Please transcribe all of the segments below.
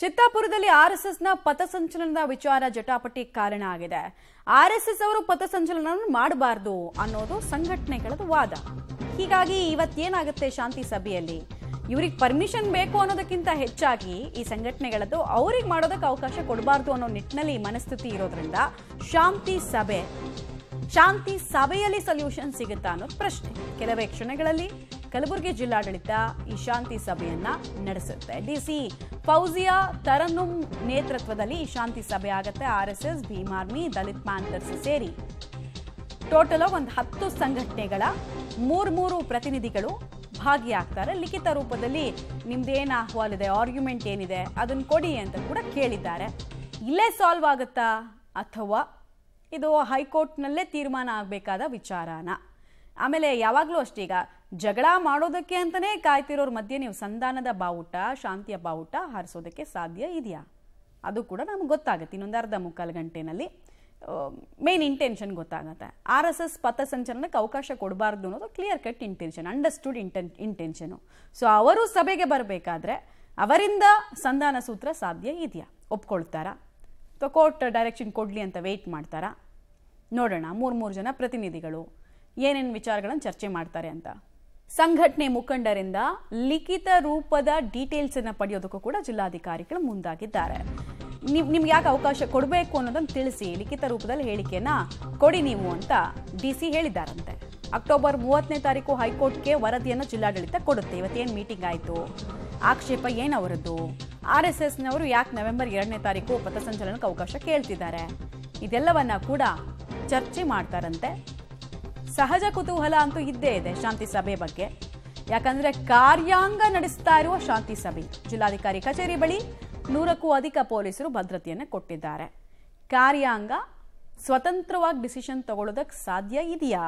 ಚಿತ್ತಾಪುರದಲ್ಲಿ ಆರ್ಎಸ್ಎಸ್ನ ಪಥಸಂಚಲನದ ವಿಚಾರ ಜಟಾಪಟಿ ಕಾರಣ ಆಗಿದೆ. ಆರ್ಎಸ್ಎಸ್ ಅವರು ಪಥಸಂಚಲನ ಮಾಡಬಾರದು ಅನ್ನೋದು ಸಂಘಟನೆಗಳ ವಾದ. ಹೀಗಾಗಿ ಇವತ್ತೇನಾಗುತ್ತೆ ಶಾಂತಿ ಸಭೆಯಲ್ಲಿ ಇವರಿಗೆ ಪರ್ಮಿಷನ್ ಬೇಕು ಅನ್ನೋದಕ್ಕಿಂತ ಹೆಚ್ಚಾಗಿ ಈ ಸಂಘಟನೆಗಳದ್ದು ಅವರಿಗೆ ಮಾಡೋದಕ್ಕೆ ಅವಕಾಶ ಕೊಡಬಾರದು ಅನ್ನೋ ನಿಟ್ಟಿನಲ್ಲಿ ಮನಸ್ಥಿತಿ ಇರೋದ್ರಿಂದ ಶಾಂತಿ ಸಭೆಯಲ್ಲಿ ಸೊಲ್ಯೂಷನ್ ಸಿಗುತ್ತಾ ಅನ್ನೋದು ಪ್ರಶ್ನೆ. ಕೆಲವೇ ಕ್ಷಣಗಳಲ್ಲಿ ಕಲಬುರಗಿ ಜಿಲ್ಲಾಡಳಿತ ಈ ಶಾಂತಿ ಸಭೆಯನ್ನ ನಡೆಸುತ್ತೆ. ಡಿಸಿ ಫೌಜಿಯಾ ತರನ್ನುಮ್ ನೇತೃತ್ವದಲ್ಲಿ ಈ ಶಾಂತಿ ಸಭೆ ಆಗುತ್ತೆ. ಆರ್ಎಸ್ಎಸ್, ಭೀಮ್ ಆರ್ಮಿ, ದಲಿತ್ ಪ್ಯಾಂಥರ್ಸ್ ಸೇರಿ ಟೋಟಲ್ ಒಂದು 10 ಸಂಘಟನೆಗಳ 3 ಪ್ರತಿನಿಧಿಗಳು ಭಾಗಿಯಾಗ್ತಾರೆ. ಲಿಖಿತ ರೂಪದಲ್ಲಿ ನಿಮ್ದೇನು ಅಹವಾಲಿದೆ, ಆರ್ಗ್ಯುಮೆಂಟ್ ಏನಿದೆ ಅದನ್ನು ಕೊಡಿ ಅಂತ ಕೂಡ ಕೇಳಿದ್ದಾರೆ. ಇಲ್ಲೇ ಸಾಲ್ವ್ ಆಗುತ್ತಾ ಅಥವಾ ಇದು ಹೈಕೋರ್ಟ್ನಲ್ಲೇ ತೀರ್ಮಾನ ಆಗಬೇಕಾದ ವಿಚಾರನ? ಆಮೇಲೆ ಯಾವಾಗಲೂ ಅಷ್ಟೇ, ಈಗ ಜಗಳ ಮಾಡೋದಕ್ಕೆ ಅಂತಲೇ ಕಾಯ್ತಿರೋರ ಮಧ್ಯೆ ನೀವು ಸಂಧಾನದ ಬಾವುಟ, ಶಾಂತಿಯ ಬಾವುಟ ಹಾರಿಸೋದಕ್ಕೆ ಸಾಧ್ಯ ಇದೆಯಾ? ಅದು ಕೂಡ ನಮ್ಗೆ ಗೊತ್ತಾಗುತ್ತೆ. ಇನ್ನೊಂದು ಅರ್ಧ ಮುಕ್ಕಾಲು ಗಂಟೆನಲ್ಲಿ ಮೇನ್ ಇಂಟೆನ್ಷನ್ ಗೊತ್ತಾಗುತ್ತೆ. RSS ಪಥಸಂಚಲನಕ್ಕೆ ಅವಕಾಶ ಕೊಡಬಾರ್ದು ಅನ್ನೋದು clear cut intention, understood intention. So ಅವರು ಸಭೆಗೆ ಬರಬೇಕಾದ್ರೆ ಅವರಿಂದ ಸಂಧಾನ ಸೂತ್ರ ಸಾಧ್ಯ ಇದೆಯಾ? ಒಪ್ಕೊಳ್ತಾರಾ ಅಥವಾ ಕೋರ್ಟ್ ಡೈರೆಕ್ಷನ್ ಕೊಡಲಿ ಅಂತ ವೆಯ್ಟ್ ಮಾಡ್ತಾರಾ? ನೋಡೋಣ 3 ಜನ ಪ್ರತಿನಿಧಿಗಳು ಏನೇನು ವಿಚಾರಗಳನ್ನು ಚರ್ಚೆ ಮಾಡ್ತಾರೆ ಅಂತ. ಸಂಘಟನೆ ಮುಖಂಡರಿಂದ ಲಿಖಿತ ರೂಪದ ಡೀಟೇಲ್ಸ್ ಅನ್ನು ಪಡೆಯೋದಕ್ಕೂ ಕೂಡ ಜಿಲ್ಲಾಧಿಕಾರಿಗಳು ಮುಂದಾಗಿದ್ದಾರೆ. ನಿಮ್ಗೆ ಯಾಕೆ ಅವಕಾಶ ಕೊಡಬೇಕು ಅನ್ನೋದನ್ನು ತಿಳಿಸಿ ಲಿಖಿತ ರೂಪದಲ್ಲಿ ಹೇಳಿಕೆಯನ್ನ ಕೊಡಿ ನೀವು ಅಂತ DC ಹೇಳಿದ್ದಾರಂತೆ. ಅಕ್ಟೋಬರ್ 30ನೇ ತಾರೀಕು ಹೈಕೋರ್ಟ್ಗೆ ವರದಿಯನ್ನು ಜಿಲ್ಲಾಡಳಿತ ಕೊಡುತ್ತೆ. ಇವತ್ತೇನು ಮೀಟಿಂಗ್ ಆಯಿತು, ಆಕ್ಷೇಪ ಏನವರದ್ದು, RSSನವರು ಯಾಕೆ ನವೆಂಬರ್ 2ನೇ ತಾರೀಕು ಪಥಸಂಚಲನಕ್ಕೆ ಅವಕಾಶ ಕೇಳ್ತಿದ್ದಾರೆ, ಇದೆಲ್ಲವನ್ನ ಕೂಡ ಚರ್ಚೆ ಮಾಡ್ತಾರಂತೆ. ಸಹಜ ಕುತೂಹಲ ಅಂತೂ ಇದ್ದೇ ಇದೆ ಶಾಂತಿ ಸಭೆ ಬಗ್ಗೆ. ಯಾಕಂದ್ರೆ ಕಾರ್ಯಾಂಗ ನಡೆಸ್ತಾ ಇರುವ ಶಾಂತಿ ಸಭೆ, ಜಿಲ್ಲಾಧಿಕಾರಿ ಕಚೇರಿ ಬಳಿ 100ಕ್ಕೂ ಅಧಿಕ ಪೊಲೀಸರು ಭದ್ರತೆಯನ್ನು ಕೊಟ್ಟಿದ್ದಾರೆ. ಕಾರ್ಯಾಂಗ ಸ್ವತಂತ್ರವಾಗಿ ಡಿಸಿಷನ್ ತಗೊಳ್ಳೋದಕ್ಕೆ ಸಾಧ್ಯ ಇದೆಯಾ?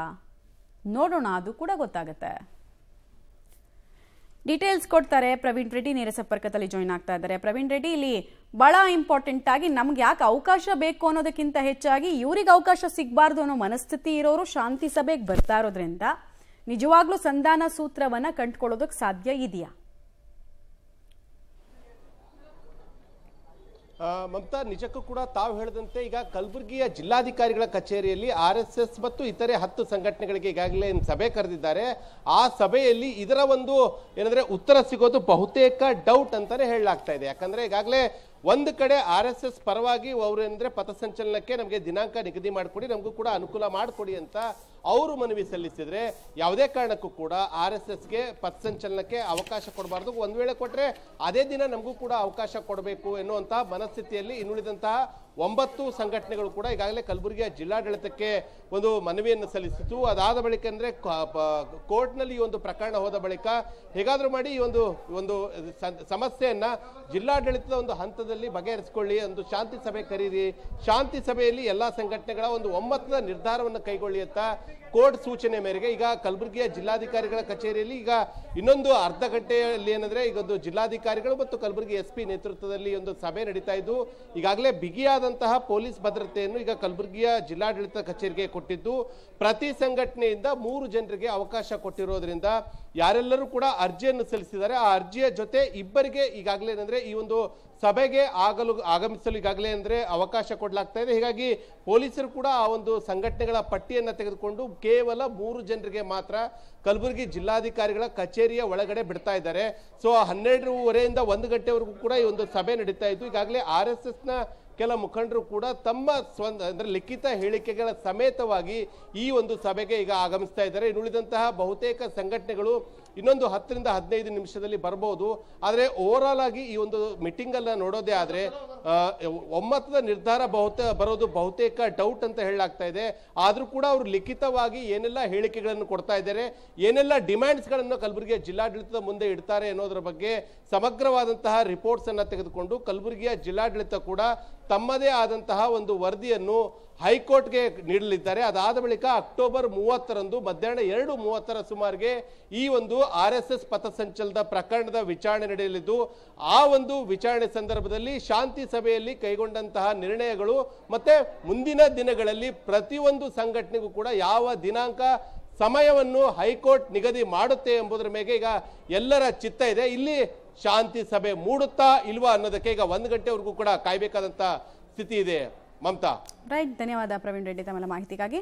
ನೋಡೋಣ, ಅದು ಕೂಡ ಗೊತ್ತಾಗುತ್ತೆ. ಡೀಟೇಲ್ಸ್ ಕೊಡ್ತಾರೆ ಪ್ರವೀಣ್ ರೆಡ್ಡಿ, ನೇರ ಸಂಪರ್ಕದಲ್ಲಿ ಜಾಯಿನ್ ಆಗ್ತಾ ಇದ್ದಾರೆ. ಪ್ರವೀಣ್ ರೆಡ್ಡಿ, ಇಲ್ಲಿ ಬಹಳ ಇಂಪಾರ್ಟೆಂಟ್ ಆಗಿ ನಮ್ಗೆ ಯಾಕೆ ಅವಕಾಶ ಬೇಕು ಅನ್ನೋದಕ್ಕಿಂತ ಹೆಚ್ಚಾಗಿ ಇವ್ರಿಗೆ ಅವಕಾಶ ಸಿಗಬಾರ್ದು ಅನ್ನೋ ಮನಸ್ಥಿತಿ ಇರೋರು ಶಾಂತಿ ಸಭೆಗೆ ಬರ್ತಾ ಇರೋದ್ರಿಂದ ನಿಜವಾಗ್ಲೂ ಸಂಧಾನ ಸೂತ್ರವನ್ನ ಕಂಡುಕೊಳ್ಳೋದಕ್ಕೆ ಸಾಧ್ಯ ಇದೆಯಾ? ಮಮತಾ, ನಿಜಕ್ಕೂ ಕೂಡ ತಾವು ಹೇಳಿದಂತೆ ಈಗ ಕಲಬುರಗಿಯ ಜಿಲ್ಲಾಧಿಕಾರಿಗಳ ಕಚೇರಿಯಲ್ಲಿ RSS ಮತ್ತು ಇತರೆ 10 ಸಂಘಟನೆಗಳಿಗೆ ಈಗಾಗಲೇ ಸಭೆ ಕರೆದಿದ್ದಾರೆ. ಆ ಸಭೆಯಲ್ಲಿ ಇದರ ಒಂದು ಏನಂದ್ರೆ ಉತ್ತರ ಸಿಗೋದು ಬಹುತೇಕ ಡೌಟ್ ಅಂತಾನೆ ಹೇಳಲಾಗ್ತಾ ಇದೆ. ಯಾಕಂದ್ರೆ ಈಗಾಗಲೇ ಒಂದು ಕಡೆ RSS ಪರವಾಗಿ ಅವರು ಏನಂದ್ರೆ ಪಥಸಂಚಲನಕ್ಕೆ ನಮಗೆ ದಿನಾಂಕ ನಿಗದಿ ಮಾಡಿಕೊಡಿ, ನಮಗೂ ಕೂಡ ಅನುಕೂಲ ಮಾಡಿಕೊಡಿ ಅಂತ ಅವರು ಮನವಿ ಸಲ್ಲಿಸಿದ್ರೆ, ಯಾವುದೇ ಕಾರಣಕ್ಕೂ ಕೂಡ RSSಗೆ ಪಥಸಂಚಲನಕ್ಕೆ ಅವಕಾಶ ಕೊಡಬಾರ್ದು, ಒಂದು ವೇಳೆ ಕೊಟ್ಟರೆ ಅದೇ ದಿನ ನಮಗೂ ಕೂಡ ಅವಕಾಶ ಕೊಡಬೇಕು ಎನ್ನುವಂತಹ ಮನಸ್ಥಿತಿಯಲ್ಲಿ ಇನ್ನುಳಿದಂತಹ 9 ಸಂಘಟನೆಗಳು ಕೂಡ ಈಗಾಗಲೇ ಕಲಬುರಗಿಯ ಜಿಲ್ಲಾಡಳಿತಕ್ಕೆ ಒಂದು ಮನವಿಯನ್ನು ಸಲ್ಲಿಸಿತು. ಅದಾದ ಬಳಿಕ ಅಂದ್ರೆ ಕೋರ್ಟ್ನಲ್ಲಿ ಈ ಒಂದು ಪ್ರಕರಣ ಹೋದ ಬಳಿಕ ಹೇಗಾದ್ರೂ ಮಾಡಿ ಈ ಒಂದು ಸಮಸ್ಯೆಯನ್ನ ಜಿಲ್ಲಾಡಳಿತದ ಒಂದು ಹಂತದಲ್ಲಿ ಬಗೆಹರಿಸಿಕೊಳ್ಳಿ, ಒಂದು ಶಾಂತಿ ಸಭೆ ಕರೀರಿ, ಶಾಂತಿ ಸಭೆಯಲ್ಲಿ ಎಲ್ಲಾ ಸಂಘಟನೆಗಳ ಒಂದು ಒಮ್ಮತದ ನಿರ್ಧಾರವನ್ನು ಕೈಗೊಳ್ಳಿ ಅಂತ ಕೋರ್ಟ್ ಸೂಚನೆ ಮೇರೆಗೆ ಈಗ ಕಲಬುರಗಿಯ ಜಿಲ್ಲಾಧಿಕಾರಿಗಳ ಕಚೇರಿಯಲ್ಲಿ ಈಗ ಇನ್ನೊಂದು ಅರ್ಧ ಗಂಟೆಯಲ್ಲಿ ಏನಂದ್ರೆ ಈಗ ಒಂದು ಜಿಲ್ಲಾಧಿಕಾರಿಗಳು ಮತ್ತು ಕಲಬುರಗಿ SP ನೇತೃತ್ವದಲ್ಲಿ ಒಂದು ಸಭೆ ನಡೀತಾ ಇದ್ದು, ಈಗಾಗಲೇ ಬಿಗಿಯಾದಂತಹ ಪೊಲೀಸ್ ಭದ್ರತೆಯನ್ನು ಈಗ ಕಲಬುರಗಿಯ ಜಿಲ್ಲಾಡಳಿತ ಕಚೇರಿಗೆ ಕೊಟ್ಟಿದ್ದು, ಪ್ರತಿ ಸಂಘಟನೆಯಿಂದ 3 ಜನರಿಗೆ ಅವಕಾಶ ಕೊಟ್ಟಿರೋದ್ರಿಂದ ಯಾರೆಲ್ಲರೂ ಕೂಡ ಅರ್ಜಿಯನ್ನು ಸಲ್ಲಿಸಿದ್ದಾರೆ, ಆ ಅರ್ಜಿಯ ಜೊತೆ ಇಬ್ಬರಿಗೆ ಈಗಾಗಲೇ ಏನಂದ್ರೆ ಈ ಒಂದು ಸಭೆಗೆ ಆಗಮಿಸಲು ಈಗಾಗಲೇ ಅಂದ್ರೆ ಅವಕಾಶ ಕೊಡಲಾಗ್ತಾ ಇದೆ. ಹೀಗಾಗಿ ಪೊಲೀಸರು ಕೂಡ ಆ ಒಂದು ಸಂಘಟನೆಗಳ ಪಟ್ಟಿಯನ್ನು ತೆಗೆದುಕೊಂಡು ಕೇವಲ 3 ಜನರಿಗೆ ಮಾತ್ರ ಕಲಬುರಗಿ ಜಿಲ್ಲಾಧಿಕಾರಿಗಳ ಕಚೇರಿಯ ಒಳಗಡೆ ಬಿಡ್ತಾ ಇದ್ದಾರೆ. ಸೊ 12:30ರಿಂದ 1 ಗಂಟೆವರೆಗೂ ಕೂಡ ಈ ಒಂದು ಸಭೆ ನಡೀತಾ ಇತ್ತು. ಈಗಾಗಲೇ RSSನ ಕೆಲ ಮುಖಂಡರು ಕೂಡ ತಮ್ಮ ಅಂದ್ರೆ ಲಿಖಿತ ಹೇಳಿಕೆಗಳ ಸಮೇತವಾಗಿ ಈ ಒಂದು ಸಭೆಗೆ ಈಗ ಆಗಮಿಸ್ತಾ ಇದ್ದಾರೆ. ಇನ್ನುಳಿದಂತಹ ಬಹುತೇಕ ಸಂಘಟನೆಗಳು ಇನ್ನೊಂದು 10ರಿಂದ 15 ನಿಮಿಷದಲ್ಲಿ ಬರಬಹುದು. ಆದರೆ ಓವರ್ ಆಲ್ ಆಗಿ ಈ ಒಂದು ಮೀಟಿಂಗ್ ಅನ್ನ ನೋಡೋದೇ ಆದ್ರೆ ಒಮ್ಮತದ ನಿರ್ಧಾರ ಬರೋದು ಬಹುತೇಕ ಡೌಟ್ ಅಂತ ಹೇಳಲಾಗ್ತಾ ಇದೆ. ಆದ್ರೂ ಕೂಡ ಅವರು ಲಿಖಿತವಾಗಿ ಏನೆಲ್ಲ ಹೇಳಿಕೆಗಳನ್ನು ಕೊಡ್ತಾ ಇದ್ದಾರೆ, ಏನೆಲ್ಲ ಡಿಮ್ಯಾಂಡ್ಸ್ ಗಳನ್ನು ಕಲಬುರಗಿಯ ಜಿಲ್ಲಾಡಳಿತದ ಮುಂದೆ ಇಡ್ತಾರೆ ಅನ್ನೋದ್ರ ಬಗ್ಗೆ ಸಮಗ್ರವಾದಂತಹ ರಿಪೋರ್ಟ್ಸ್ ಅನ್ನ ತೆಗೆದುಕೊಂಡು ಕಲಬುರಗಿಯ ಜಿಲ್ಲಾಡಳಿತ ಕೂಡ ತಮ್ಮದೇ ಆದಂತಹ ಒಂದು ವರದಿಯನ್ನು ಹೈಕೋರ್ಟ್ಗೆ ನೀಡಲಿದ್ದಾರೆ. ಅದಾದ ಬಳಿಕ ಅಕ್ಟೋಬರ್ 30ರಂದು ಮಧ್ಯಾಹ್ನ 2:30ರ ಸುಮಾರಿಗೆ ಈ ಒಂದು RSS ಪಥಸಂಚಲನದ ಪ್ರಕರಣದ ವಿಚಾರಣೆ ನಡೆಯಲಿದ್ದು, ಆ ಒಂದು ವಿಚಾರಣೆ ಸಂದರ್ಭದಲ್ಲಿ ಶಾಂತಿ ಸಭೆಯಲ್ಲಿ ಕೈಗೊಂಡಂತಹ ನಿರ್ಣಯಗಳು ಮತ್ತೆ ಮುಂದಿನ ದಿನಗಳಲ್ಲಿ ಪ್ರತಿಯೊಂದು ಸಂಘಟನೆಗೂ ಕೂಡ ಯಾವ ದಿನಾಂಕ ಸಮಯವನ್ನು ಹೈಕೋರ್ಟ್ ನಿಗದಿ ಮಾಡುತ್ತೆ ಎಂಬುದರ ಮೇಲೆ ಈಗ ಎಲ್ಲರ ಚಿತ್ತ ಇದೆ. ಇಲ್ಲಿ ಶಾಂತಿ ಸಭೆ ಮೂಡುತ್ತಾ ಇಲ್ವಾ ಅನ್ನೋದಕ್ಕೆ ಈಗ 1 ಗಂಟೆವರೆಗೂ ಕೂಡ ಕಾಯ್ಬೇಕಾದಂತ ಸ್ಥಿತಿ ಇದೆ. ಮಮತಾ. ರೈಟ್, ಧನ್ಯವಾದ ಪ್ರವೀಣ್ ರೆಡ್ಡಿ ತಮ್ಮ ಮಾಹಿತಿಗಾಗಿ.